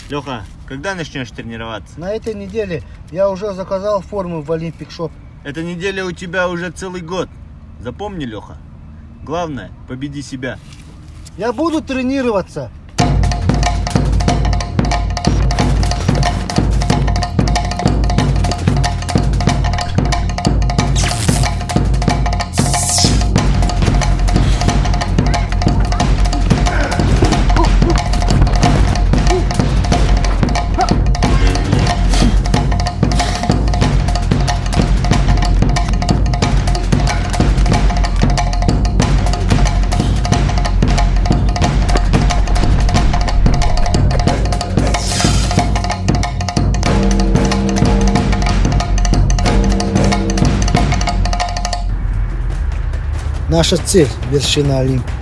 Леха, когда начнешь тренироваться? На этой неделе я уже заказал форму в Olympic Shop. Эта неделя у тебя уже целый год. Запомни, Леха. Главное, победи себя. Я буду тренироваться. Наша цель – вершина Олимпа.